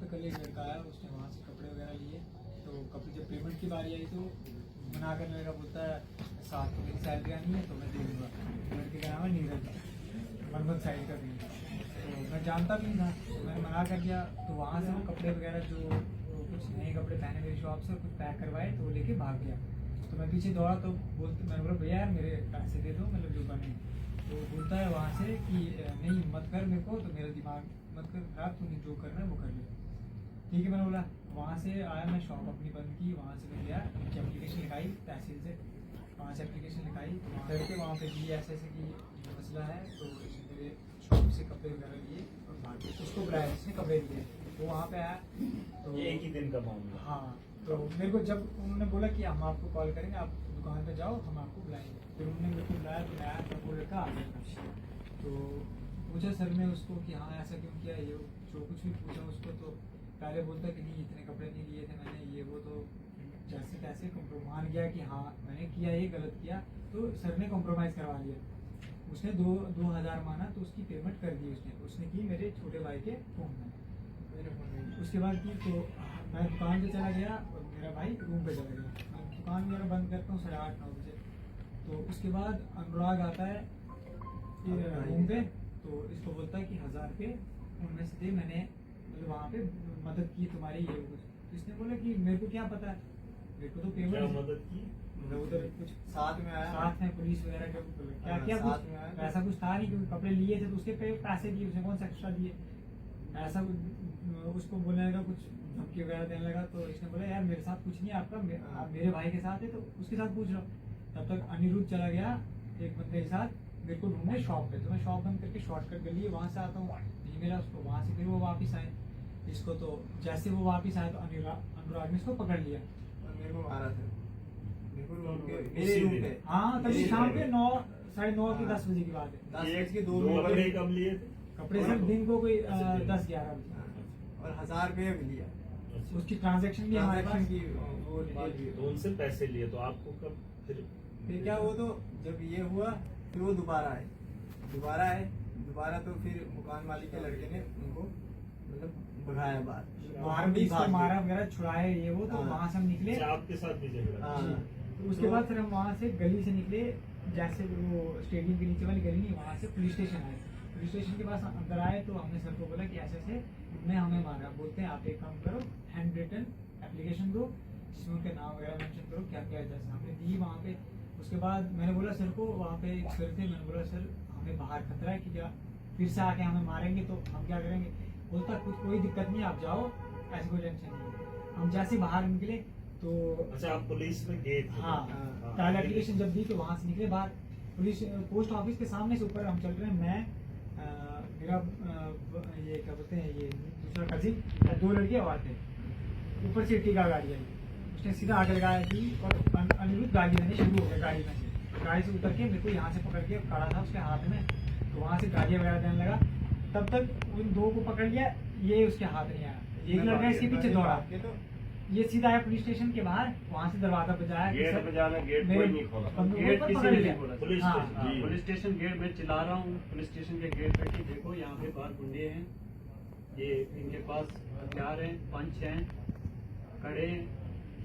पे कल एक लड़का आया, उसने वहाँ से कपड़े वगैरह लिए। तो कपड़े जब पेमेंट की बारी आई तो मना करने लगा, बोलता है साथ तो मेरी सैलरी आनी है तो मैं दे दूँगा। लड़के का नाम है नीरज, मनमत साइड का भी। तो मैं जानता भी नहीं था, तो मैंने मना कर दिया। तो वहाँ से वो कपड़े वगैरह जो कुछ नए कपड़े पहने मेरी शॉप से, कुछ पैक करवाए, तो वो लेके भाग गया। तो मैं पीछे दौड़ा, तो बोलते मैंने बोला भैया यार मेरे पैसे दे दो, मतलब जो बने। तो बोलता है वहाँ से कि नहीं मत कर मेरे को, तो मेरा दिमाग मत कर खराब, तूने जो करना है वो कर ले। ठीक है, मैंने बोला। वहाँ से आया, मैं शॉप अपनी बंद की, वहाँ से मैं गया, उनकी एप्लीकेशन लिखाई तहसील से, 5 एप्लीकेशन लिखाई। करके वहाँ पे दी ऐसे कि ये मसला है, तो इसने मेरे शॉप से कपड़े वगैरह लिए और भाग गए। उसको बुलाया, उसने कपड़े दिए, वो वहाँ पे आया। तो ये एक ही दिन का मामला। हाँ, तो मेरे को जब उन्होंने बोला कि हम आपको कॉल करेंगे, आप दुकान पे जाओ, हम आपको बुलाएंगे। फिर उन्होंने मेरे को बुलाया, तो मैं आया, तो वो लड़का आ गया। तो पूछा सर ने उसको कि हाँ ऐसा क्यों किया, ये जो कुछ भी पूछा उसको, तो पहले बोलता कि नहीं इतने कपड़े नहीं लिए थे मैंने, ये वो। तो जैसे तैसे मान गया कि हाँ मैंने किया, ये गलत किया। तो सर ने कॉम्प्रोमाइज़ करवा लिया। उसने 2,000 माना, तो उसकी पेमेंट कर दी उसने की मेरे छोटे भाई के फ़ोन में, मेरे फ़ोन में। उसके बाद की तो मैं दुकान पे चला गया और मेरा भाई रूम पे चला गया। मैं दुकान मेरा बंद करता हूँ 8:30-9 बजे। तो उसके बाद अनुराग आता है रूम पे, तो इसको बोलता है कि 1000 रुपये उनमें से दे, मैंने मतलब वहाँ पे मदद की तुम्हारी, ये कुछ। तो इसने बोला कि मेरे को क्या पता है, मेरे को तो पेमेंट मदद की, मतलब उधर कुछ साथ में आया, साथ में पुलिस वगैरह क्या क्या साथ में आया, कुछ ऐसा कुछ था नहीं, क्योंकि कपड़े लिए थे तो उसके पैसे दिए, उसने कौन सा एक्स्ट्रा दिए ऐसा। उसको बोलने लगा, कुछ धमकी वगैरह देने लगा। तो इसने बोला यार मेरे साथ कुछ नहीं है आपका, आप मेरे भाई के साथ है तो उसके साथ पूछ लो। तब तक अनिरुद्ध चला गया एक बंदे के साथ मेरे को ढूंढने शॉप पे। तो मैं शॉप बंद करके शॉर्टकट गली है वहाँ से आता हूँ, नहीं मिला उसको। वहाँ से फिर वो वापस आए इसको, तो जैसे वो वापस आए तो अनुराग ने इसको पकड़ लिया और मेरे को मारा था, मेरे को मेरे रूम पे। हाँ, तभी शाम के 9, 9:30 की 10 बजे की बात है। 10 बजे के 2 कपड़े कब लिए थे? कपड़े सिर्फ दिन को कोई 10-11 बजे, और 1000 रुपये भी लिया। उसकी ट्रांजैक्शन भी हमारे पास की वो तो उनसे पैसे लिए, तो आपको कब फिर क्या वो, तो जब ये हुआ फिर वो दोबारा आए, तो फिर दुकान मालिक के लड़के ने उनको मतलब भगाया बाहर भी मारा वगैरह छुड़ाए ये वो। तो हाँ। वहाँ से हम निकले, आपके साथ भी झगड़ा? हाँ। तो उसके बाद फिर हम वहाँ से गली से निकले, जैसे वो स्टेडियम के नीचे वाली गली नहीं, वहाँ से पुलिस स्टेशन आए। पुलिस स्टेशन के पास अंदर आए तो हमने सर को बोला कि ऐसे ऐसे उन्होंने हमें मारा। बोलते हैं आप एक काम करो, हैंड रिटन एप्लीकेशन दो जिसमें उनके नाम वगैरह मेंशन करो, क्या क्या जैसे हमने दी वहाँ पे। उसके बाद मैंने बोला सर को, वहाँ पे एक सर थे, मैंने बोला सर हमें बाहर खतरा है कि क्या फिर से आके हमें मारेंगे तो हम क्या करेंगे। बोलता कुछ कोई दिक्कत नहीं, आप जाओ, ऐसी कोई टेंशन नहीं। हम जैसे बाहर निकले तो अच्छा, आप पुलिस में गए थे? हाँ, पहले एप्लीकेशन जब दी तो वहाँ से निकले बाहर, पुलिस पोस्ट ऑफिस के सामने से ऊपर हम चल रहे हैं। मैं मेरा ये क्या बोलते हैं, ये दूसरा कजिन, 2 लड़के और थे। ऊपर से टीका गाड़ी आई, उसने सीधा आगे लगाया थी और अनिरुद्ध गाड़ी लेने शुरू हो गया। गाड़ी से उतर के मेरे को यहाँ से पकड़ के खड़ा था उसके हाथ में, तो वहाँ से गाड़ी वगैरह देने लगा। तब तक उन 2 को पकड़ लिया, ये उसके हाथ नहीं आया। एक लड़का इसके पीछे दौड़ा, ये सीधा आया पुलिस स्टेशन के बाहर, वहाँ से दरवाजा बजाया, गेट बजाना, गेट कोई नहीं खोला, गेट किसी ने नहीं खोला। पुलिस स्टेशन गेट में चिल्ला रहा हूँ, पुलिस स्टेशन के गेट पे कि देखो यहाँ पे बाहर गुंडे हैं, ये इनके पास हथियार हैं, पंच हैं, कड़े हैं,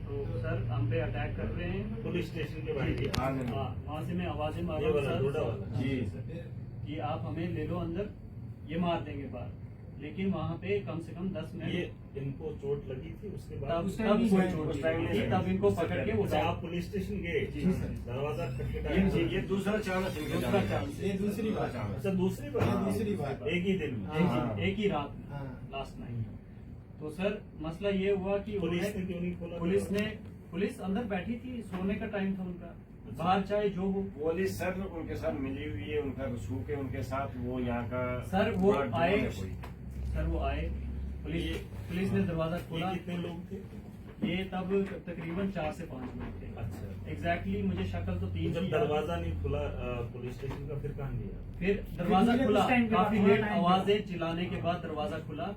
तो सर हम पे अटैक कर रहे हैं। पुलिस स्टेशन के बाहर? हाँ, वहाँ से मैं आवाजें मार रहा हूँ जी सर कि आप हमें ले लो अंदर, ये मार देंगे बाहर। लेकिन वहाँ पे कम से कम 10 मिनट, ये इनको चोट लगी थी, उसके बाद तब कोई चोट नहीं, तब इनको पकड़ के उठा। आप पुलिस स्टेशन गए? दरवाजा ये दूसरा चांस, ये दूसरी बात। अच्छा, दूसरी बार एक ही दिन में, एक ही रात में, लास्ट नाइट। तो सर मसला ये हुआ कि पुलिस ने क्यों नहीं खोला? पुलिस अंदर बैठी थी, सोने का टाइम था उनका, बाहर चाहे जो हो। पुलिस सर उनके साथ मिली हुई है, उनका रसूख है उनके साथ, वो यहाँ का सर वो आए, पुलिस ने दरवाजा खोला। कितने लोग थे? ये तब तकरीबन 4 से 5 लोग थे। अच्छा, एग्जैक्टली मुझे शक्ल तो 3 जब दरवाजा नहीं खुला पुलिस स्टेशन का, फिर कहाँ गया? फिर दरवाजा खुला, काफी लेट आवाजें चिल्लाने के बाद दरवाजा खुला।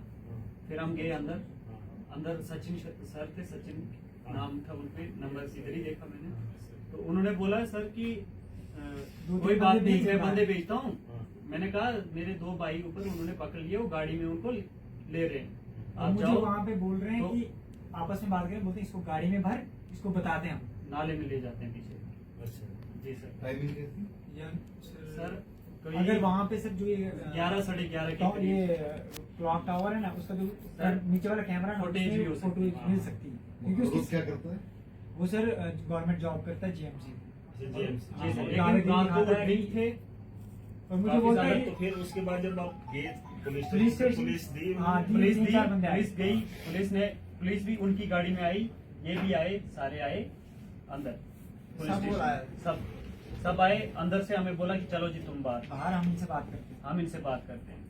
फिर हम गए अंदर सचिन सर थे, सचिन नाम था उनपे, नंबर इधर ही देखा मैंने। तो उन्होंने बोला सर कि कोई बात नहीं, 6 बंदे भेजता हूँ। मैंने कहा मेरे 2 भाई ऊपर, उन्होंने पकड़ लिया, वो गाड़ी में उनको ले रहे हैं। आप मुझे जाओ वहाँ पे बोल रहे हैं तो- कि आपस में बात करें, बोलते हैं इसको गाड़ी में भर, इसको बताते हैं हम। नाले में ले जाते हैं पीछे। अच्छा जी सर। टाइमिंग कैसी? या सर अगर वहाँ पे सर जो ये 11 साढ़े 11 तो के ये करीब क्लॉक टावर है ना, उसका जो सर, नीचे वाला कैमरा ना, फुटेज भी हो सकती फोटो है। मिल सकती है, क्योंकि रोज उसकी क्या करता है? वो सर गवर्नमेंट जॉब करता है जीएमसी। GMC। जी सर। हाँ, लेकिन रात को वो दिखाता है। ड्रिंक थे। और मुझे काफी बोलता ज्यादा है तो फिर उसके बाद जब आप गए police police station, station- police दी हाँ, उन्होंने? पुलिस तीन दी, चार बंदे आए। पुलिस गई, पुलिस भी उनकी गाड़ी में आई, ये भी आए, सारे आए अंदर पुलिस सब स्टेशन। आए। सब आए अंदर से, हमें बोला कि चलो जी तुम बाहर, बाहर हम इनसे बात करते हैं। हम इनसे बात करते हैं।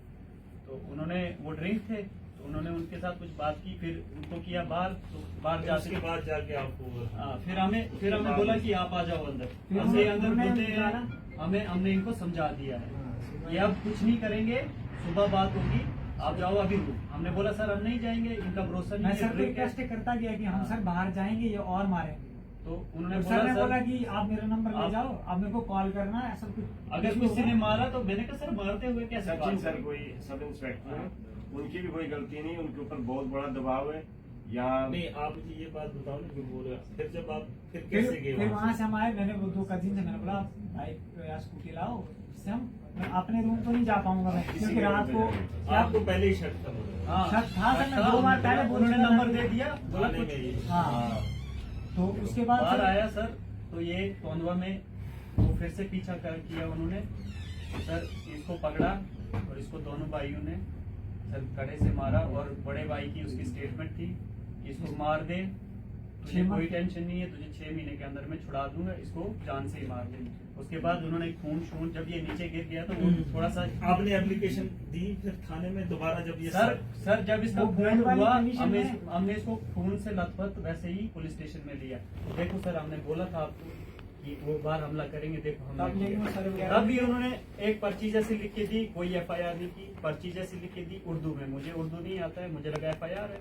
तो उन्होंने, वो ड्रिंक थे तो उन्होंने उनके साथ कुछ बात की, फिर उनको किया बाहर, तो बाहर फिर जाके उसके बाद जाके आपको हाँ, फिर हमें बोला कि आप आ जाओ अंदर। फिर हमने अंदर उन्होंने बोलते बताया हैं, हमने इनको समझा दिया है हाँ, ये अब कुछ नहीं करेंगे, सुबह बात होगी, आप जाओ अभी रूम। हमने बोला सर हम नहीं जाएंगे, इनका भरोसा मैं नहीं सर है, को ड्रिंक है। रिक्वेस्ट करता गया कि हम हाँ। सर बाहर जाएंगे ये और मारेंगे। तो उन्होंने तो सर ने बोला बोला सर कि आप मेरा नंबर ले आप- जाओ, आप मेरे को कॉल करना है, ऐसा कुछ अगर किसी ने मारा तो मैंने कहा सर मारते हुए कैसे सचिन बात सर करें? कोई सब इंस्पेक्टर हैं, उनकी भी कोई गलती नहीं, उनके ऊपर बहुत बड़ा दबाव है। यहाँ नहीं, आप मुझे ये बात बताओ ना क्यों बोल रहे हो? फिर जब आप फिर फिर कैसे गए फिर वहाँ वहाँ से हम आए, मैंने वो दो कजिन से मैंने बोला बाइक या स्कूटी लाओ, इससे हम मैं अपने रूम तो नहीं जा पाऊंगा मैं, किसी क्योंकि के रात रूम को में जाएंगे। क्या आपको पहले ही शक था मुझे। हाँ, शक था सर, मैं अच्छा, 2 बार पहले बोल उन्होंने चुका नंबर था। दे दिया, बोला आने कुछ में ही। हाँ, तो उसके बाद बाहर सर- आया सर, तो ये तोंदवा में वो फिर से पीछा किया उन्होंने। सर इसको पकड़ा और इसको दोनों भाइयों ने सर कड़े से मारा, और बड़े भाई की उसकी स्टेटमेंट थी कि इसको मार दे, तुझे 6 कोई टेंशन नहीं है, तुझे 6 महीने के अंदर में छुड़ा दूंगा, इसको जान से ही मार दे। उसके बाद उन्होंने खून जब ये नीचे गिर गया तो वो थोड़ा सा आपने एप्लीकेशन दी फिर थाने में दोबारा जब ये सर जब इसका वो ब्लड खून वाली हुआ, कंडीशन में- हमने इसको खून से लथपथ वैसे ही पुलिस स्टेशन में लिया। तो देखो सर, हमने बोला था आपको कि वो बार हमला करेंगे, देखो तब हमने लेकिन वो सर किया। वगैरह- तब भी उन्होंने एक पर्ची जैसी लिख के दी, कोई FIR नहीं की, पर्ची जैसी लिख के दी उर्दू में। मुझे उर्दू नहीं आता है, मुझे लगा FIR है,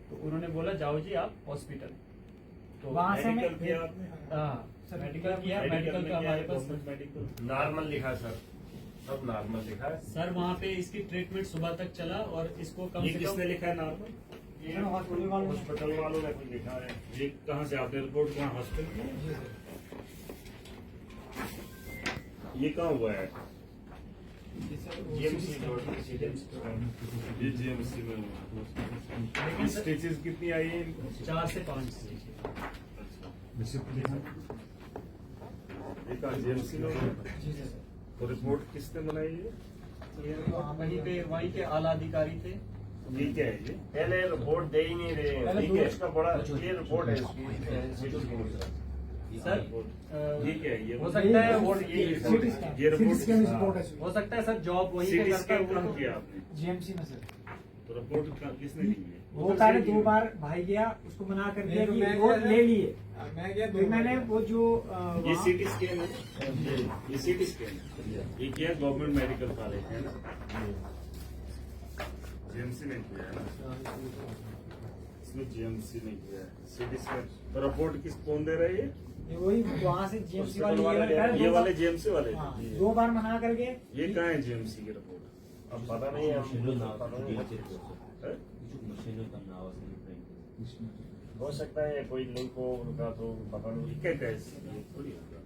तो उन्होंने बोला जाओ जी आप हॉस्पिटल। तो वहाँ से मेडिकल मैं- किया आपने? हाँ, सर, मेडिकल किया, मेडिकल मेडिकल में का क्या हमारे है? पास गवर्नमेंट मेडिकल नॉर्मल लिखा सर, सब नॉर्मल लिखा है। सर वहाँ पे इसकी ट्रीटमेंट सुबह तक चला, और इसको कम ये से किसने कम लिखा है नॉर्मल? ये सर, हॉस्पिटल वालों ने- हॉस्पिटल वालों ने कुछ लिखा है। ये कहाँ से आपने रिपोर्ट कहाँ हॉस्पिटल की? जी सर। ये कहाँ हुआ है? जी सर, वो GMC CT रोड। ये GMC में हुआ। लेकिन सर स्टिचेस कितनी आई है इनको? 4 से 5 ये कहाँ GMC में हुआ? जी सर। तो रिपोर्ट किसने बनाई है? ये वहीं पे वहीं के आला अधिकारी थे। ये क्या है ये? पहले रिपोर्ट दे ही नहीं रहे, पहले ठीक दो- है, इसका बड़ा ये रिपोर्ट है इसकी। सर ये क्या है? ये हो सकता है वो CT ये स्कैन। ये रिपोर्ट CT स्कैन हाँ। रिपोर्ट है। हो सकता है सर जॉब वहीं पे सिटी करता है स्कैन वो कहाँ तो। किया आपने? जीएमसी में सर। तो रिपोर्ट किसने दी है? वो पहले 2 बार भाई गया, उसको मना कर दिया कि मैं वो गया था। ले लिए। मैं गया फिर मैंने वो जो ये वहाँ- सिटी स्कैन है। ये सिटी स्कैन है। ये क्या है? गवर्नमेंट मेडिकल कॉलेज है ना? GMC ने किया है ना? इसमें GMC ने किया है। सिटी स्कैन तो रिपोर्ट कौन दे रहा है? ये वही वहाँ से जीएमसी वाले हॉस्पिटल वाले ये ये दो वाले बार- GMC वाले? हाँ, 2 बार मना कर गए। ये कहाँ है GMC की रिपोर्ट? अब पता नहीं है पता नहीं है। है? हो सकता है कोई लिंक हो उनका, तो पता ये नहीं। क्या कैसे? ये थोड़ी होगा।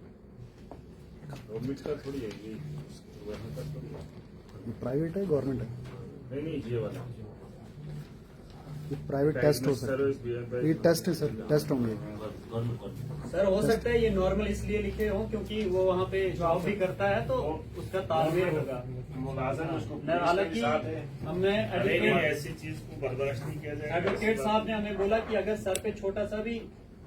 गवर्नमेंट का थोड़ी है ये, वहाँ का थोड़ी है। प्राइवेट है गवर्नमेंट है? नहीं नहीं, ये वाला ये प्राइवेट टेस्ट हो सकता है। ये टेस्ट है सर, टेस्ट होंगे। सर हो सकता है ये नॉर्मल इसलिए लिखे हो क्योंकि वो वहाँ पे जॉब भी करता है, तो उसका तालमेल होगा। मुलाजिम उसको नहीं, पुलिस के हालांकि साथ है। हमने नहीं नहीं, एडवोकेट ऐसी चीज को बर्दाश्त नहीं किया जाएगा। एडवोकेट साहब ने हमें बोला कि अगर सर पे छोटा सा भी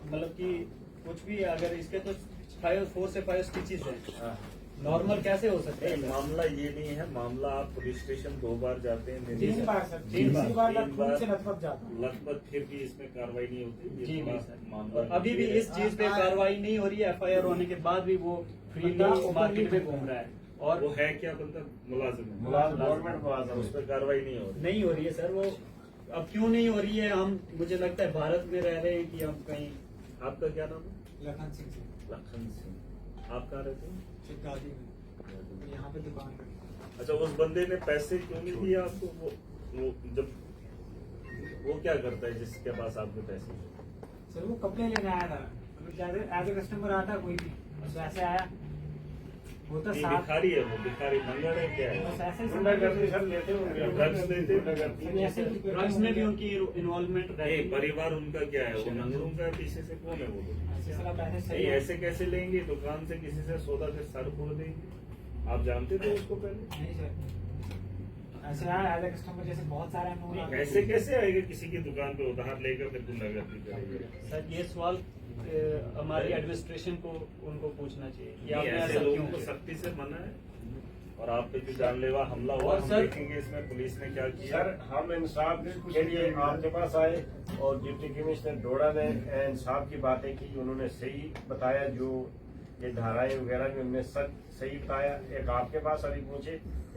मतलब कि कुछ भी अगर इसके तो 4 से 5 स्टिचेस है, नॉर्मल कैसे हो सकता नहीं, है? मामला ये नहीं है। मामला आप पुलिस स्टेशन 2 बार जाते हैं, 3 बार सर, 3 तीसरी बार तीन लखनऊ से लखपत जाता हूँ। लगभग फिर भी इसमें कार्रवाई नहीं होती। ये जी थोड़ा नहीं सर, मामला अभी भी इस चीज पे कार्रवाई नहीं हो रही है। FIR होने के बाद भी वो फ्रीली बंदा मार्केट में घूम रहा है, और वो है क्या बंदा? मुलाजिम है। मुलाजिम गवर्नमेंट मुलाजिम उस पर कार्रवाई नहीं हो रही। नहीं हो रही है सर। वो अब क्यों नहीं हो रही है? हम मुझे लगता है भारत में रह रहे हैं कि हम कहीं। आपका क्या नाम है? लखन सिंह से लखन सिंह। आप कहाँ रहते हैं? चित्तादी में, यहाँ पे दुकान करते हैं। अच्छा, उस बंदे ने पैसे क्यों नहीं दिए आपको? वो जब क्या करता है जिसके पास आपके पैसे हैं? सर वो कपड़े लेने आया था, एज ए कस्टमर आता कोई भी बस ऐसे आया, होता नहीं, साफ भिखारी है वो, भिखारी नंगड़ है क्या है? बस ऐसे ही गुंडागर्दी सब लेते होंगे, ड्रग्स लेते हैं। ऐसे ही ड्रग्स में भी उनकी इन्वॉल्वमेंट रहती नहीं, है। परिवार उनका क्या है, वो नंगड़ों का पीछे से कौन है वो लोग? ऐसे सारा पैसे नहीं, सही ऐसे कैसे लेंगे? दुकान से किसी से सौदा के सर फोड़ देंगे। आप जानते थे उसको पहले? नहीं सर, ऐसे आया एज ए कस्टमर, जैसे बहुत सारे हम नहीं, ऐसे कैसे आएगा किसी की दुकान पे उधार लेकर फिर गुंडागर्दी करेंगे? सर ये सवाल हमारी एडमिनिस्ट्रेशन को उनको पूछना चाहिए कि नहीं, आपने ऐसे ऐसा लोगों क्यों को किया? सख्ती से मना है। और आप पे जो जानलेवा हमला हुआ, और हम सर- देखेंगे इसमें पुलिस ने क्या किया। सर हम इंसाफ के लिए आपके पास आए और डिप्टी कमिश्नर डोडा ने इंसाफ की बातें की, उन्होंने सही बताया, जो ये धाराएं वगैरह भी उन्होंने सही बताया। एक आपके पास अभी पूछे,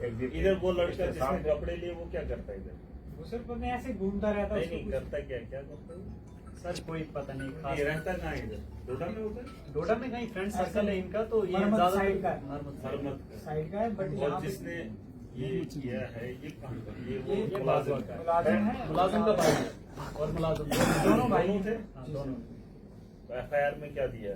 एक डिप्टी इधर वो लड़का कमिश्नर जिसने साहब ने- कपड़े लिए वो क्या करता है इधर? वो सर पता नहीं ऐसे घूमता रहता नहीं उसको नहीं कुछ- करता क्या करता है? सर कोई पता नहीं खास। ये रहता कहाँ है इधर? डोडा में होता है? डोडा में कहीं फ्रेंड सर्कल है इनका, तो ये मरमत ज्यादा साइड का है। हरमत का। साइड का है, बट यहाँ और पे जिसने ये किया है ये कहाँ का? ये ये वो बाजवा मुलाजिम का है। मुलाजिम है, मुलाजिम का भाई है और मुलाजिम दोनों भाई दोनों थे? हाँ, दोनों एफआईआर में क्या दिया?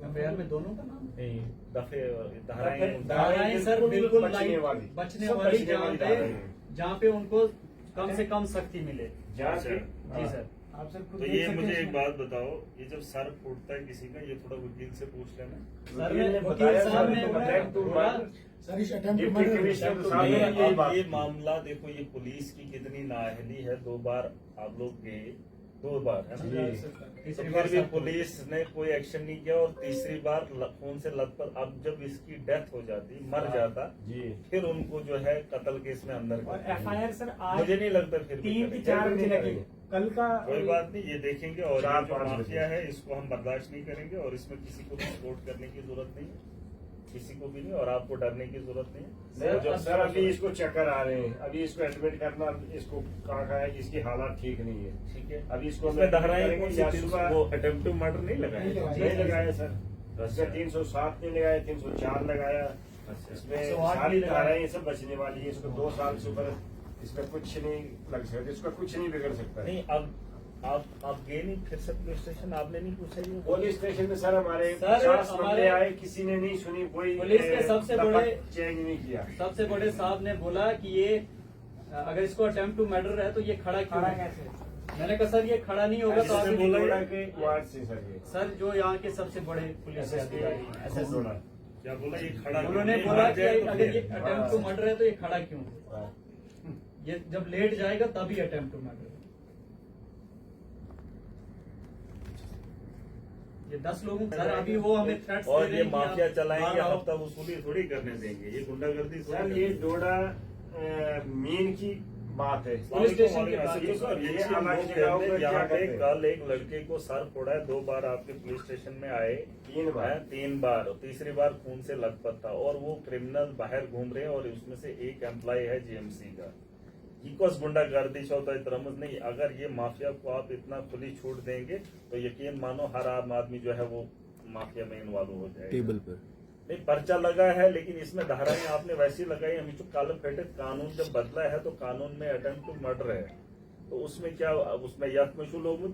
एफआईआर में दोनों का नाम नहीं, दफे धाराएं धाराएं सर बिल्कुल बचने लाइट वाली। बचने सब वाली, बचने वाली धाराएं। जहाँ पे उनको कम से कम सख्ती मिले। जांच अच्छा। की- जी सर। आप सर खुद तो देख ये सकते मुझे हैं एक इसमें। बात बताओ, ये जब सर फूटता है किसी का, ये थोड़ा वकील से पूछ लेना। सर वकील ने वकील बताया साहब सर, ने attempt to बोला, murder। सर इस अटेम्प्ट डिप्टी कमिश्नर साहब ने ये ये बात ये की। मामला देखो, ये पुलिस की कितनी नाअहली है। 2 बार आप लोग गए, 2 बार है ना? जी। तो तीसरी फिर बार भी सर पुलिस ने कोई एक्शन नहीं किया, और तीसरी बार खून से लथपथ। अब जब इसकी डेथ हो जाती, मर जाता, जी फिर उनको जो है कत्ल केस में अंदर और कर दिया। एफआईआर सर आज मुझे नहीं लगता फिर भी 3 की करेंगे। 4 बजे लगी, कल का कोई बात नहीं, ये देखेंगे। और ये 4-5 जो बजे। माफिया है इसको हम बर्दाश्त नहीं करेंगे, और इसमें किसी को भी सपोर्ट करने की जरूरत नहीं है, किसी को भी नहीं, और आपको डरने की जरूरत नहीं है। सर, सर अभी इसको चक्कर आ रहे हैं, अभी इसको एडमिट करना, इसको कहा है कि इसकी हालत ठीक नहीं है। ठीक है, अभी इसको इसमें धाराएं करेंगे कौन सी या थी? सुबह- वो अटेम्प्ट टू मर्डर नहीं लगाए? नहीं नहीं लगाया सर, इसमें 307 नहीं लगाया, 304 लगाया। अच्छा। इसमें 108 सारी नहीं लगाया। धाराएं सब बचने वाली है। इसको 2 साल से ऊपर इसमें कुछ नहीं लग सकता, इसका कुछ नहीं बिगड़ सकता है। नहीं, अब आप गए नहीं फिर से पुलिस स्टेशन? आपने नहीं पूछा ये? पुलिस स्टेशन में सर हमारे सर, 50 हमारे- बंदे आए, किसी ने नहीं सुनी, कोई पुलिस के सबसे बड़े- चेंज नहीं किया। सबसे बड़े साहब ने बोला कि ये अगर इसको अटेम्प्ट टू मर्डर है तो ये खड़ा क्यों खड़ा है? कैसे? मैंने कहा सर ये खड़ा नहीं होगा तो जिसने आगे बोला डोडा ये? के वार्ड से सर ये सर जो यहाँ के सबसे बड़े पुलिस SSP अधिकारी हैं, SS डोडा। क्या बोला ये खड़ा? उन्होंने नहीं, बोला मर कि जाए तो अगर ये फिर? अटेम्प्ट टू मर्डर है तो ये खड़ा क्यों है? हाँ। ये जब लेट जाएगा तभी अटेम्प्ट टू मर्डर। ये 10 लोगों सर अभी वो हमें थ्रेट्स दे और रहे ये हैं कि माफिया आप चलाएंगे, बाहर आओ। हफ्ता वसूली थोड़ी करने देंगे, ये गुंडागर्दी थोड़ी सर करने ये देंगे। डोडा मीन की बात है। पुलिस स्टेशन के वालेकुम पास। अस्सलाम। सर, ये ये चीज़ अलग लोग जगहों कहते पर हैं, यहाँ क्या पे करते हैं? कल एक लड़के को सर फोड़ा है, 2 बार आपके पुलिस स्टेशन में आए 3 बार। हैं, 3 बार, और तीसरी बार खून से लथपथ था, और वो क्रिमिनल बाहर घूम रहे हैं, और उसमें से एक एम्प्लॉय है जीएमसी का। इकोस गुंडागर्दी होता है तरमज नहीं। अगर ये माफिया को आप इतना खुली छूट देंगे तो यकीन मानो हर आम आदमी जो है वो माफिया में इन्वॉल्व हो जाएगा। टेबल पर नहीं, पर्चा लगा है, लेकिन इसमें धाराएं आपने वैसी लगाई। हम जो काले फेटे कानून जब बदला है तो कानून में अटेम्प्ट टू मर्डर है, तो उसमें क्या, उसमें यत्मशुल लोग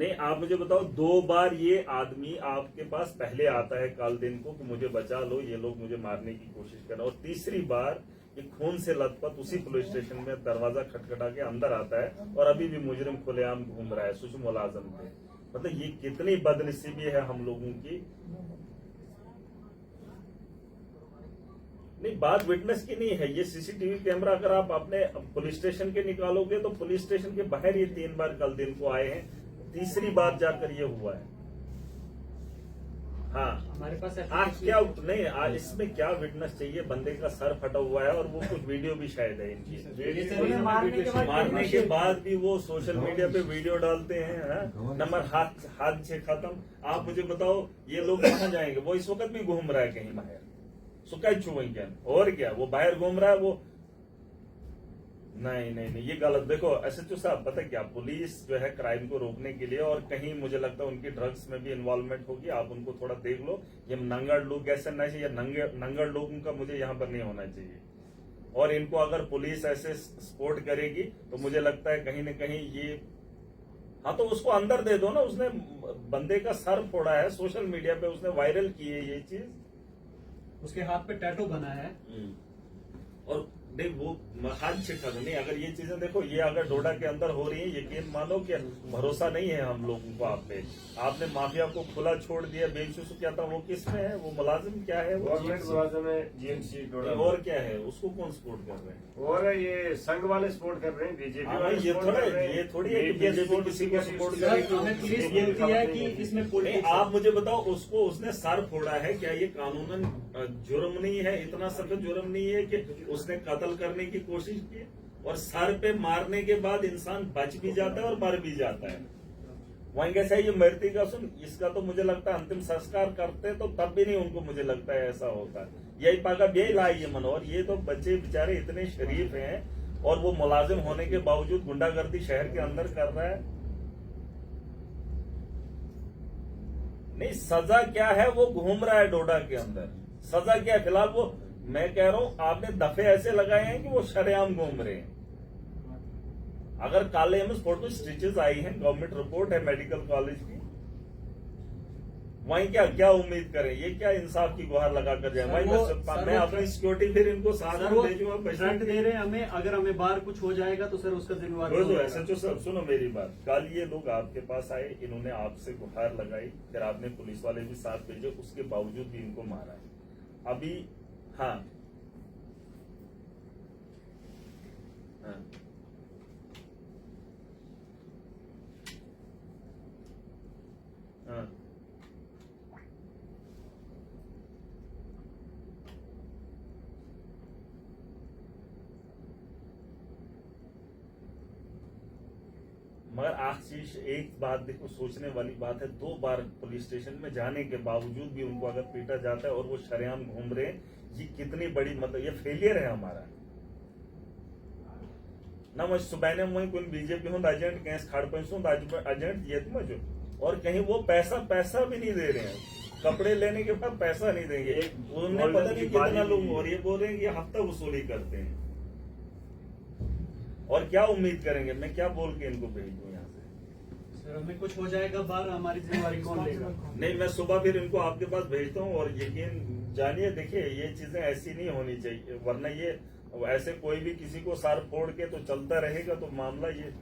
नहीं। आप मुझे बताओ, 2 बार ये आदमी आपके पास पहले आता है कल दिन को कि मुझे बचा लो, ये लोग मुझे मारने की कोशिश कर रहे हैं, और तीसरी बार ये खून से लथपथ उसी पुलिस स्टेशन में दरवाजा खटखटा के अंदर आता है, और अभी भी मुजरिम खुलेआम घूम रहा है सुषम मुलाजम पे। मतलब ये कितनी बदनसीबी है हम लोगों की। नहीं, बात विटनेस की नहीं है, ये सीसीटीवी कैमरा अगर आप अपने पुलिस स्टेशन के निकालोगे तो पुलिस स्टेशन के बाहर ये 3 बार कल दिन को आए हैं, तीसरी बार जाकर ये हुआ है। हाँ, हमारे पास आज क्या नहीं, आज इसमें क्या विटनेस चाहिए? बंदे का सर फटा हुआ है, और वो कुछ वीडियो भी शायद है इनकी। उन्हें मारने के बाद मारने के बाद भी वो सोशल मीडिया पे वीडियो डालते हैं, हाँ? नंबर हाथ से खत्म। आप मुझे बताओ ये लोग कहाँ जाएंगे? वो इस वक्त भी घूम रहा है कहीं बाहर, सुखाई छुएंगे क्या, और क्या वो बाहर घूम रहा है वो। नहीं नहीं नहीं, ये गलत। देखो एसएचओ साहब, पता क्या, पुलिस जो है क्राइम को रोकने के लिए, और कहीं मुझे लगता है उनकी ड्रग्स में भी इन्वॉल्वमेंट होगी, आप उनको थोड़ा देख लो। ये नंगड़ लोग ऐसे नहीं चाहिए, नंगड़ लोगों का मुझे यहाँ पर नहीं होना चाहिए। और इनको अगर पुलिस ऐसे सपोर्ट करेगी तो मुझे लगता है कहीं न कहीं ये, हाँ तो उसको अंदर दे दो ना। उसने बंदे का सर फोड़ा है, सोशल मीडिया पे उसने वायरल की है ये चीज। उसके हाथ पे टैटू बना है। और नहीं वो हाथ छिटका नहीं। अगर ये चीजें देखो, ये अगर डोडा के अंदर हो रही है, यकीन मानो कि भरोसा नहीं है हम लोगों को आप पे। आपने माफिया को खुला छोड़ दिया, बेशुस क्या था वो, किसमें है वो, मुलाजिम क्या है वो, गवर्नमेंट मुलाजिम है जीएमसी डोडा। और क्या है, उसको कौन सपोर्ट कर रहे हैं? और ये संघ वाले सपोर्ट कर रहे हैं, बीजेपी हाँ, वाले ये support थोड़ा कर रहे हैं। ये थोड़ी है कि बीजेपी किसी को सपोर्ट सर, करेगी। हमें पुलिस बोलती है कि इसमें नहीं, पॉलिटिक्स आप मुझे बताओ, उसको उसने सर फोड़ा है, क्या ये कानूनन जुर्म नहीं है? इतना सख्त जुर्म नहीं है कि उसने कत्ल करने की कोशिश की? और सर पे मारने के बाद इंसान बच भी जाता है और मर भी जाता है। वहीं कैसा ये मृत्यु का सुन, इसका तो मुझे लगता है अंतिम संस्कार करते तो तब भी नहीं उनको मुझे लगता है ऐसा होता है। यही पाका यही लाई ये मनोहर, ये तो बच्चे बेचारे इतने शरीफ हैं और वो मुलाजिम होने के बावजूद गुंडागर्दी शहर के अंदर कर रहा है। नहीं, सजा क्या है? वो घूम रहा है डोडा के अंदर, सजा क्या है? फिलहाल वो, मैं कह रहा हूं आपने दफे ऐसे लगाए हैं कि वो शरेआम घूम रहे हैं। अगर काले में फोटो स्टिचेस आई हैं, गवर्नमेंट रिपोर्ट है मेडिकल कॉलेज की, वहीं क्या क्या उम्मीद करें? ये क्या इंसाफ की गुहार लगा कर जाए? वहीं मैं अपनी सिक्योरिटी फिर इनको साथ में भेजूंगा। थ्रेट दे रहे हैं हमें, अगर हमें बाहर कुछ हो जाएगा तो सर उसका जिम्मेवार कौन होगा? SHO साहब सुनो मेरी बात, कल ये लोग आपके पास आए, इन्होंने आपसे गुहार लगाई, फिर आपने पुलिस वाले भी साथ भेजे, उसके बावजूद भी इनको मारा है। अभी हाँ हाँ हाँ मगर आशीष, एक बात देखो, सोचने वाली बात है, 2 बार पुलिस स्टेशन में जाने के बावजूद भी उनको अगर पीटा जाता है और वो शरेआम घूम रहे हैं, ये कितनी बड़ी, मतलब ये फेलियर है हमारा ना। मैं सुबह ने वही कोई बीजेपी हूं एजेंट कैस खाड़ पैसों एजेंट ये तुम जो, और कहीं वो पैसा भी नहीं दे रहे हैं, कपड़े लेने के बाद पैसा नहीं देंगे। उन्होंने पता नहीं कितना लोग, और ये बोल रहे हैं कि हफ्ता वसूली करते हैं। और क्या उम्मीद करेंगे? मैं क्या बोल के इनको भेजूं यहाँ से? सर हमें कुछ हो जाएगा बाहर, हमारी जिम्मेवारी कौन लेगा? नहीं, मैं सुबह फिर इनको आपके पास भेजता हूँ। और यकीन जानिए, देखिए ये चीजें ऐसी नहीं होनी चाहिए, वरना ये ऐसे कोई भी किसी को सर फोड़ के तो चलता रहेगा तो मामला ये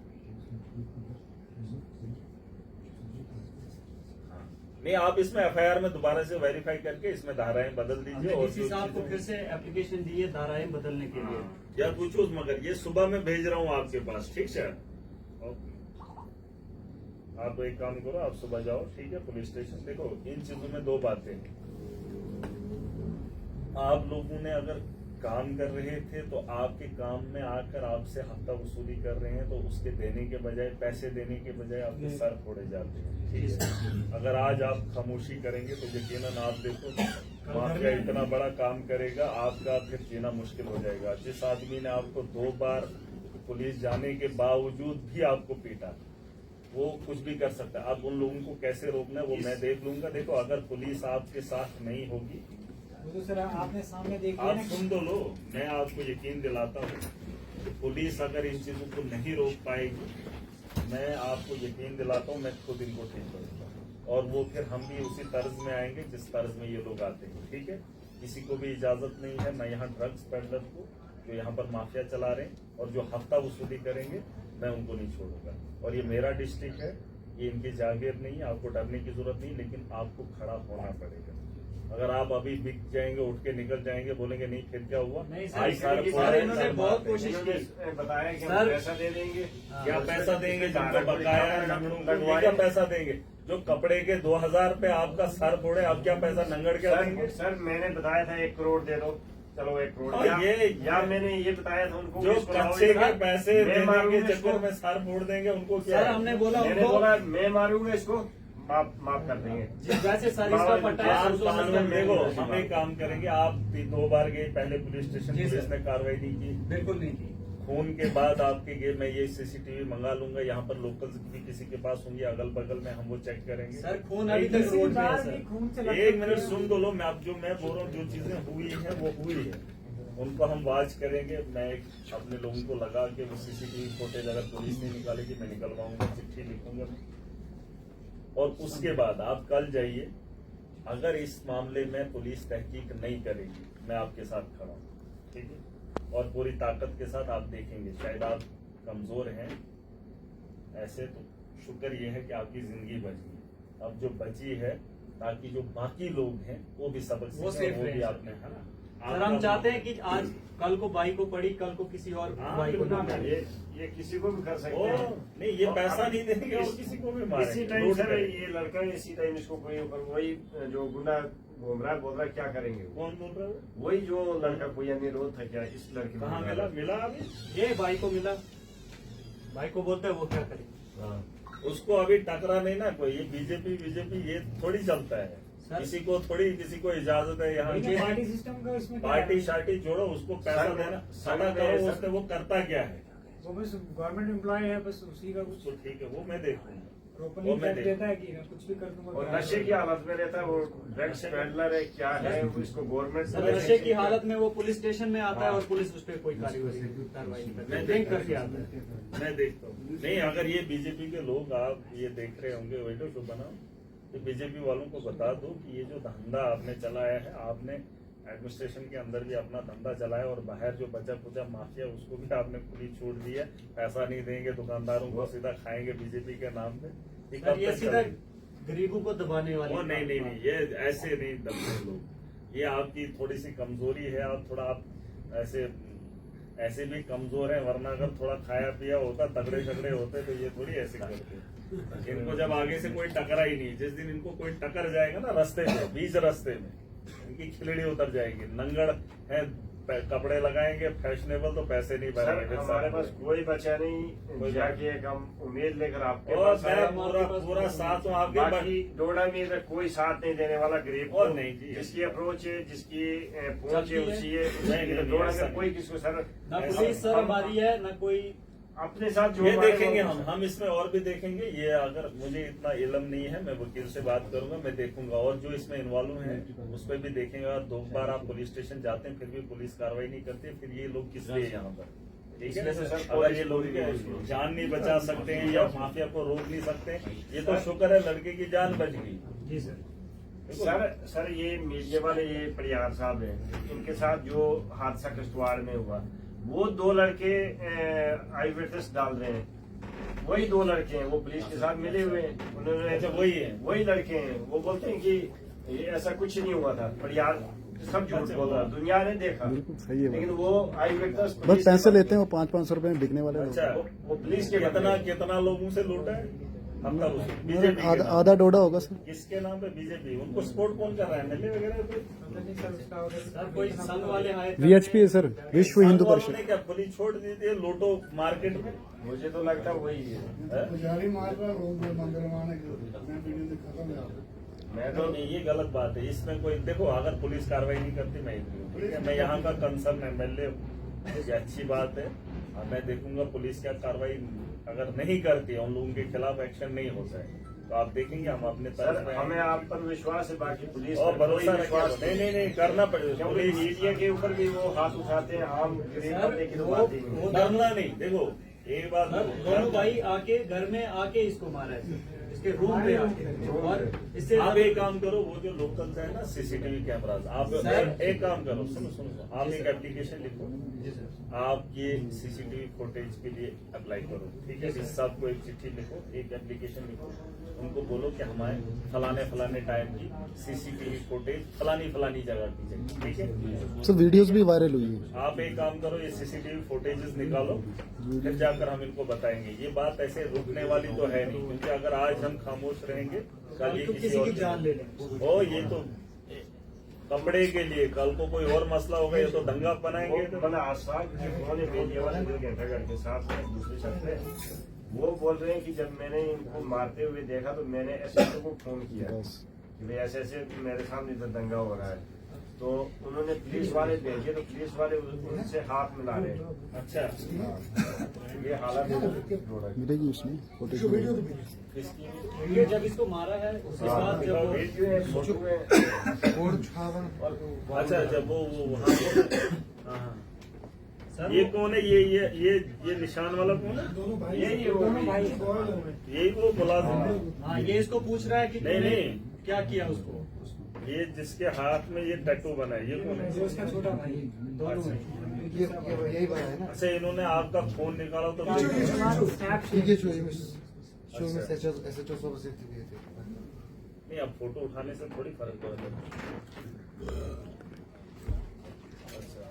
नहीं। आप इसमें FIR में दोबारा से वेरीफाई करके इसमें धाराएं बदल दीजिए। और डीसी साहब को फिर से एप्लीकेशन दी है धाराएं बदलने के लिए। या पूछो, मगर ये सुबह में भेज रहा हूँ आपके पास, ठीक है? आप एक काम करो, आप सुबह जाओ, ठीक है, पुलिस स्टेशन। देखो, इन चीजों में 2 बातें, आप लोगों ने अगर काम कर रहे थे तो आपके काम में आकर आपसे हफ्ता वसूली कर रहे हैं, तो उसके देने के बजाय, पैसे देने के बजाय आपके सर फोड़े जाते हैं, ठीक है? अगर आज आप खामोशी करेंगे तो यकीनन आप देखो माफिया इतना बड़ा काम करेगा, आपका फिर जीना मुश्किल हो जाएगा। जिस आदमी ने आपको 2 बार पुलिस जाने के बावजूद भी आपको पीटा, वो कुछ भी कर सकता है। अब उन लोगों को कैसे रोकना है वो मैं देख लूंगा। देखो, अगर पुलिस आपके साथ नहीं होगी, वो तो सर आपने सामने देख लिया आप ना। सुन तो लो, मैं आपको यकीन दिलाता हूँ, पुलिस अगर इन चीजों को नहीं रोक पाएगी, मैं आपको यकीन दिलाता हूँ, मैं खुद इनको ठीक करूंगा। और वो फिर हम भी उसी तर्ज में आएंगे जिस तर्ज में ये लोग आते हैं, ठीक है? किसी को भी इजाजत नहीं है, मैं यहाँ ड्रग्स पेडलर को जो यहाँ पर माफिया चला रहे हैं और जो हफ्ता वसूली करेंगे, मैं उनको नहीं छोड़ूंगा। और ये मेरा डिस्ट्रिक्ट है, ये इनकी जागीर नहीं है, आपको डरने की जरूरत नहीं, लेकिन आपको खड़ा होना पड़ेगा। अगर आप अभी बिक जाएंगे, उठ के निकल जाएंगे, बोलेंगे नहीं फिर क्या हुआ? नहीं सर, आज सर इन्होंने बहुत कोशिश की, बताया कि सर, हम पैसा दे देंगे। क्या पैसा देंगे? जिनको बकाया है नंगड़ों को क्या पैसा देंगे? जो कपड़े के 2000 पे आपका सर फोड़े, आप क्या पैसा नंगड़ के देंगे? सर मैंने बताया था 1 करोड़ दे दो, चलो 1 करोड़। और या मैंने ये बताया था उनको, जो इसको लाओ, कच्चे के पैसे मैं देने के मारूंगा चक्कर इसको। में सर फोड़ देंगे, उनको क्या? सर हमने बोला मैंने उनको, बोला मैं मारूंगा इसको, माफ कर देंगे। वैसे सर इसका पट्टा है, आप उसको कानून हस्तांतरण देखो, करेंगे। हम एक काम करेंगे, आप 2 बार गए पहले पुलिस स्टेशन, जी पुलिस सर। ने कार्रवाई नहीं की। बिल्कुल नहीं की। खून के बाद आपके गए, मैं ये CCTV मंगा लूंगा, यहाँ पर लोकल भी किसी के पास होंगे अगल बगल में, हम वो चेक करेंगे। सर खून अभी तक रोड पे है सर। खून चला। 1 मिनट सुन दो लो, मैं अब जो मैं बोल रहा हूँ, जो चीजें हुई हैं वो हुई है। उनको हम वॉच करेंगे। मैं एक अपने लोगों को लगा के वो सीसीटीवी फुटेज अगर पुलिस नहीं निकालेगी मैं निकलवाऊंगा, चिट्ठी लिखूंगा। और उसके बाद आप कल जाइए, अगर इस मामले में पुलिस तहकीक नहीं करेगी मैं आपके साथ खड़ा हूँ, ठीक है। और पूरी ताकत के साथ आप देखेंगे, शायद आप कमजोर हैं, ऐसे तो शुक्र ये है कि आपकी जिंदगी बच गई। अब जो बची है ताकि जो बाकी लोग हैं वो भी सबक वो सीखें, safe वो भी रहे। आपने, है ना। सर हम चाहते हैं कि आज कल को भाई को पड़ी, कल को किसी और भाई को ना पड़ी। ये किसी को भी कर ओ, सकते हैं। नहीं ये पैसा नहीं देंगे और किसी को भी इसी मारेंगे, टाइम लूट सर करेंगे। ये लड़का इसी टाइम इसको कोई ऊपर वही जो गुंडा घूम रहा है बोल रहा है क्या करेंगे वो? कौन बोल रहा है? वही जो लड़का कोई अनिरोध था क्या इस लड़के कहाँ को मिला अभी? ये भाई को मिला, भाई को बोलते हैं वो क्या करेंगे। हाँ। उसको अभी टकरा नहीं ना कोई। ये बीजेपी ये थोड़ी चलता है, सर- किसी को थोड़ी किसी को इजाजत है यहाँ लेकिन की। पार्टी सिस्टम का इसमें क्या पार्टी है? शार्टी जोड़ो, उसको पैसा सर, देना, सर, पता करो सर- उसने वो करता क्या है। वो बस गवर्नमेंट एम्प्लॉय है, बस उसी का कुछ तो ठीक है, वो मैं देखूंगा। ओपनली वो मैं टैग देता है कि मैं कुछ भी कर दूंगा। और नशे की हालत में रहता है वो, ड्रग्स पेडलर है क्या है वो, इसको गवर्नमेंट सर नशे की हालत में वो पुलिस स्टेशन में आता है और पुलिस उस पर कोई कार्रवाई नहीं करती, ड्रिंक करके आता है। मैं देखता हूँ। नहीं, अगर ये बीजेपी के लोग आप ये देख रहे होंगे वीडियो शो बनाओ, तो बीजेपी वालों को बता दो कि ये जो धंधा आपने चलाया है, आपने एडमिनिस्ट्रेशन के अंदर भी अपना धंधा चलाया और बाहर जो बचा कुचा माफिया उसको भी आपने खुली छूट दी है। पैसा नहीं देंगे दुकानदारों को, सीधा खाएंगे बीजेपी के नाम पे। सर ये सीधा गरीबों को दबाने वाले। वो नहीं, ये ऐसे नहीं दबते लोग। ये आपकी थोड़ी सी कमजोरी है, आप थोड़ा आप ऐसे भी कमजोर हैं, वरना अगर थोड़ा खाया पिया होता, तगड़े शगड़े होते तो ये थोड़ी ऐसे करते। इनको जब आगे से कोई टकरा ही नहीं, जिस दिन इनको कोई टकर जाएगा ना रास्ते में, बीच रास्ते में इनकी खिलड़ी उतर जाएगी। नंगड़ है, कपड़े लगाएंगे फैशनेबल, तो पैसे नहीं सर भरेंगे। हमारे पास कोई बचा नहीं, जाके एक हम उम्मीद लेकर आपके और पास आए। मैं पूरा साथ हूँ आपके। बाकी डोडा में इधर कोई साथ नहीं देने वाला गरीब को। और नहीं जी, जिसकी अप्रोच है, जिसकी पहुंच है, चलती है। उसी है। नहीं, डोडा ऐसा में कोई किसको सर ना पुलिस सर हमारी है, ना कोई अपने साथ जो ये हमारे देखेंगे लोग- हम इसमें और भी देखेंगे। ये अगर मुझे इतना इलम नहीं है, मैं वकील से बात करूंगा, मैं देखूंगा। और जो इसमें इन्वॉल्व है उस पर भी देखेंगे। 2 बार आप पुलिस स्टेशन जाते हैं फिर भी पुलिस कार्रवाई नहीं करती, फिर ये लोग किस लिए यहाँ पर? ठीक है, इसलिए तो सर अगर ये लोग पुलिस- जान नहीं बचा सकते हैं या माफिया को रोक नहीं सकते, ये तो शुक्र है लड़के की जान बच गई। जी सर। सर ये मीडिया वाले ये परिहार साहब हैं, इनके साथ जो हादसा किश्तवाड़ में हुआ, वो 2 लड़के आई विटनेस डाल रहे हैं। वही 2 लड़के हैं, वो पुलिस के साथ मिले हुए हैं। उन्होंने अच्छा, वही है। वही लड़के हैं। वो बोलते हैं कि ये ऐसा कुछ नहीं हुआ था, परिहार सब झूठ बोल रहा है, दुनिया ने देखा। बिल्कुल सही है लेकिन बात। वो आई विटनेस बस पैसे लेते हैं वो 500-500 रुपए में बिकने वाले लोग। अच्छा, वो पुलिस के कितना लोगों से लूटा है अब तक? बीजेपी के नाम। आधा डोडा होगा सर। किसके नाम पे? बीजेपी। उनको सपोर्ट कौन कर रहा है? एमएलए वगैरह पे? सर कोई संघ वाले आए थे। VHP है सर, विश्व हिंदू संघ वालों परिषद। ने क्या खुली छोड़ दी थी लोटो मार्केट में? मुझे तो लगता है वही है। हैं? मैं नहीं तो नहीं, ये गलत बात है। इसमें कोई देखो, अगर पुलिस कार्रवाई नहीं करती मैं एग्री हूँ, ठीक है। मैं यहाँ का कंसर्न एमएलए हूँ, ये अच्छी बात है। और मैं देखूंगा पुलिस क्या कार्रवाई अगर नहीं करती है, उन लोगों के खिलाफ एक्शन नहीं होता है, तो आप देखेंगे हम अपने सर तरफ में हमें आप पर विश्वास है, बाकी पुलिस और पर भरोसा कोई रखिए। विश्वास नहीं करना पड़ेगा। क्योंकि पुलिस मीडिया के ऊपर भी वो हाथ उठाते हैं, आम गरीब बंदे की तो बात ही नहीं। वो डरना नहीं। देखो एक बात सर दोनों भाई आके घर में आके इसको मारा है सर, इसके रूम पे आके। और इससे आप एक काम करो, वो जो लोकल्स है ना सीसीटीवी कैमरास, आप सर। एक काम करो, सुनो आप एक एप्लीकेशन लिखो, आप ये सीसीटीवी फुटेज के लिए अप्लाई करो, ठीक है। सबको एक चिट्ठी लिखो, एक एप्लीकेशन लिखो, उनको बोलो कि हमारे फलाने टाइम की सीसीटीवी फुटेज फलानी जगह की चाहिए, ठीक है। सर वीडियोस भी वायरल हुई है। आप एक काम करो, ये सीसीटीवी फुटेजेस निकालो, फिर जाकर हम इनको बताएंगे। ये बात ऐसे रुकने वाली तो है नहीं, क्योंकि अगर आज हम खामोश रहेंगे कल ये तो किसी किसी और की जान ले लें। ओ ये तो कपड़े के लिए, कल को कोई और मसला होगा, ये तो दंगा बनाएंगे। वो बना आसपास उन्होंने मीडिया वाले जो घंटाघर के साथ में दूसरे शख्स है, वो बोल रहे हैं कि जब मैंने इनको मारते हुए देखा तो मैंने एसएचओ को फोन किया बस। कि भाई ऐसे मेरे सामने इधर दंगा हो रहा है। तो उन्होंने पुलिस वाले भेजे तो पुलिस वाले उनसे हाथ मिला रहे हैं। अच्छा ये हालत है। मिलेगी उसमें फोटो ये जब इसको मारा है उसके बाद जब वो वीडियो है, फोटो है। अच्छा जब वो वहाँ हाँ। सर ये कौन है ये निशान वाला कौन है? ये यही वो मुलाजिम है। हाँ ये इसको पूछ रहा है कि नहीं, तूने नहीं। क्या किया उसको। ये जिसके हाथ में ये टैटू बना है ये कौन है? उसका छोटा भाई दोनों में यही बना है ना अच्छा इन्होंने आपका फोन निकाला तो ठीक है शो में SHO सब से दिए थे नहीं अब फोटो उठाने से थोड़ी फर्क पड़ेगा। अच्छा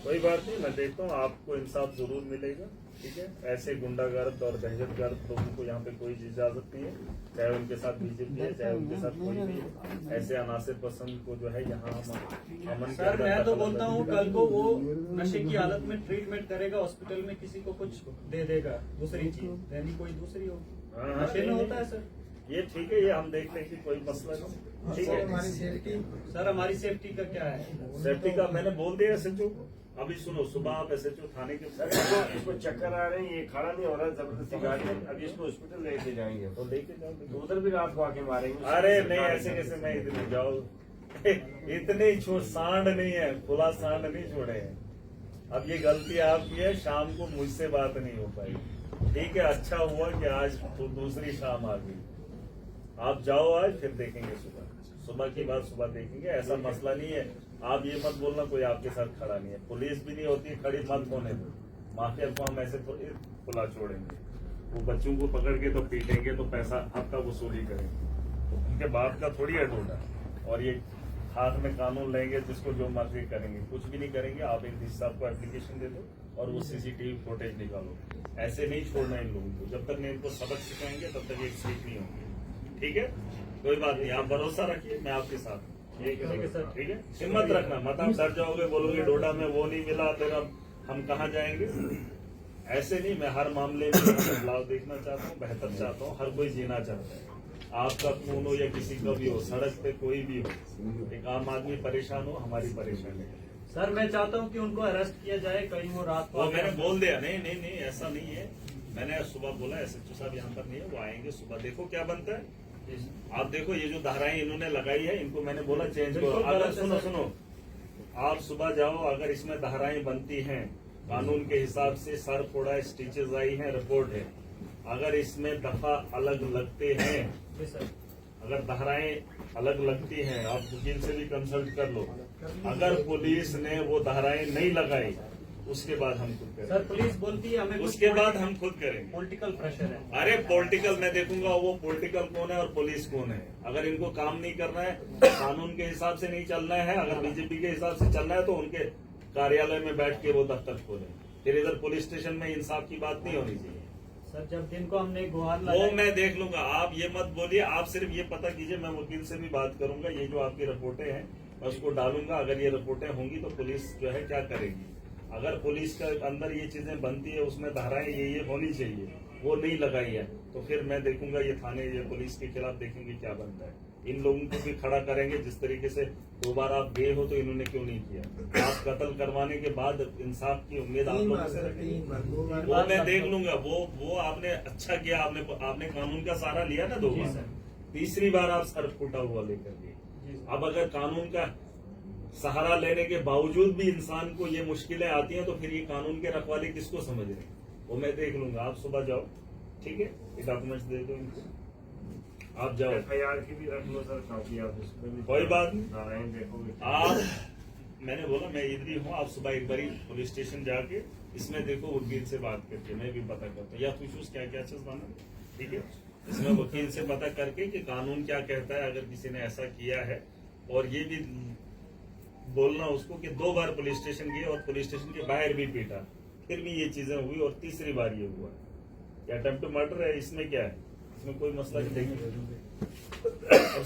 कोई बात नहीं, मैं देखता हूँ आपको इंसाफ जरूर मिलेगा। ठीक है, ऐसे गुंडागर्द और दहशतगर्द लोगों को यहाँ पे कोई इजाजत नहीं है, चाहे उनके साथ बीजेपी है चाहे उनके साथ कोई भी है। ऐसे अनासिर पसंद को जो है यहाँ हम अमन के सर अंदर मैं तो दखल बोलता हूँ अंदाजी कल को वो नशे की हालत में ट्रीटमेंट करेगा हॉस्पिटल में, किसी को कुछ दे देगा दूसरी चीज यानी कोई दूसरी हो हाँ, नशे में नहीं, होता है सर। ये ठीक है, ये हम देख लेंगे, कोई मसला नहीं। ठीक है, हमारी सेफ्टी सर हमारी सेफ्टी का क्या है। सेफ्टी का मैंने बोल दिया SHO को। अभी सुनो, सुबह आप SHO थाने के इसको चक्कर आ रहे हैं, ये खड़ा नहीं हो रहा, जबरदस्ती गाड़ी में अभी इसको हॉस्पिटल लेके जाएंगे। तो लेके जाओ। तो उधर भी रात को आके मारेंगे। अरे नहीं, ऐसे कैसे मैं इतने जाओ इतने सांड नहीं है, खुला सांड नहीं छोड़े हैं। अब ये गलती आपकी है, शाम को मुझसे बात नहीं हो पाई। ठीक है, अच्छा हुआ कि आज तो दूसरी शाम आ गई। आप जाओ आज, फिर देखेंगे सुबह की बात सुबह देखेंगे। ऐसा मसला नहीं है, आप ये मत बोलना कोई आपके साथ खड़ा नहीं है। पुलिस भी नहीं होती खड़ी, मत होने दो। माफिया को हम ऐसे थोड़ी खुला छोड़ेंगे। वो बच्चों को पकड़ के तो पीटेंगे तो पैसा आपका वसूली करेंगे, तो उनके बाप का थोड़ी है डोडा। और ये हाथ में कानून लेंगे, जिसको जो मर्जी करेंगे, कुछ भी नहीं करेंगे। आप एक डीसी साहब को एप्लीकेशन दे दो और वो CCTV फुटेज निकालो। ऐसे नहीं छोड़ना इन लोगों को, जब तक नहीं इनको सबक सिखाएंगे तब तक ये ठीक नहीं होंगे। ठीक है, कोई बात नहीं, आप भरोसा रखिए, मैं आपके साथ हूँ। ठीक है सर। ठीक है, हिम्मत रखना मत। आप डर जाओगे, बोलोगे डोडा में वो नहीं मिला, फिर अब हम कहाँ जाएंगे। ऐसे नहीं, मैं हर मामले में बदलाव देखना चाहता हूँ, बेहतर चाहता हूँ। हर कोई जीना चाहता है, आपका खून हो या किसी का भी हो, सड़क पे कोई भी हो, एक आम आदमी परेशान हो, हमारी परेशानी है। सर मैं चाहता हूँ कि उनको अरेस्ट किया जाए, कहीं वो रात को वो मैंने बोल दिया, नहीं नहीं नहीं ऐसा नहीं है। मैंने सुबह बोला SHO साहब यहाँ पर नहीं है, वो आएंगे सुबह, देखो क्या बनता है। आप देखो ये जो धाराएं इन्होंने लगाई है, इनको मैंने बोला चेंज करो। अगर सुनो, आप सुबह जाओ, अगर इसमें धाराएं बनती हैं कानून के हिसाब से, सर फोड़ा, स्टिचेस आई हैं, रिपोर्ट है। अगर इसमें दफा अलग लगते हैं, जी सर। अगर धाराएं अलग लगती हैं, आप वकील से भी कंसल्ट कर लो। अगर पुलिस ने वो धाराएं नहीं लगाई, उसके बाद हम खुद सर करेंगे। पुलिस बोलती है हमें, उसके बाद हम खुद करेंगे। पॉलिटिकल प्रेशर है। अरे पॉलिटिकल मैं देखूंगा, वो पॉलिटिकल कौन है और पुलिस कौन है। अगर इनको काम नहीं करना है, कानून के हिसाब से नहीं चलना है, अगर बीजेपी के हिसाब से चलना है, तो उनके कार्यालय में बैठ के वो दफ्तर खोलें। फिर इधर पुलिस स्टेशन में इंसाफ की बात नहीं होनी चाहिए। सर जब दिन को हमने गुहार वो लगाई, मैं देख लूंगा, आप ये मत बोलिए। आप सिर्फ ये पता कीजिए, मैं वकील से भी बात करूंगा। ये जो आपकी रिपोर्टें हैं मैं उसको डालूंगा। अगर ये रिपोर्टें होंगी तो पुलिस जो है क्या करेगी। अगर पुलिस के अंदर ये चीजें बनती है, उसमें धाराएं ये होनी चाहिए, वो नहीं लगाई है, तो फिर मैं देखूंगा ये थाने ये पुलिस के खिलाफ देखेंगे क्या बनता है। इन लोगों को भी खड़ा करेंगे। जिस तरीके से 2 बार आप गए हो, तो इन्होंने क्यों नहीं किया। आप कत्ल करवाने के बाद इंसाफ की उम्मीद आप लोगों से रखेंगे, वो मैं देख लूंगा। वो आपने अच्छा किया, आपने कानून का सहारा लिया ना 2 जी बार, सर। तीसरी बार आप सर फूटा हुआ लेकर जी गए। सर। अब अगर कानून का सहारा लेने के बावजूद भी इंसान को ये मुश्किलें आती हैं, तो फिर ये कानून के रखवाले किसको समझ रहे हैं, वो मैं देख लूंगा। आप सुबह जाओ, ठीक है, ये डॉक्यूमेंट्स दे दो इनको, आप जाओ। FIR की भी रख लो सर, कॉपी आप उसमें भी कोई बात नहीं। धाराएं देखोगे। आप मैंने बोला मैं इधर ही हूँ, आप सुबह एक बारी पुलिस स्टेशन जाके इसमें देखो, वकील से बात करके मैं भी पता करता हूँ, या कुछ क्या क्या चीज माना, ठीक है। इसमें वकील से पता करके कि कानून क्या कहता है अगर किसी ने ऐसा किया है। और ये भी बोलना उसको कि 2 बार पुलिस स्टेशन गए और पुलिस स्टेशन के बाहर भी पीटा, फिर भी ये चीजें हुई, और तीसरी बार ये हुआ। ये अटेम्प्ट टू मर्डर है, इसमें क्या है, इसमें कोई मसला नहीं देखिए। और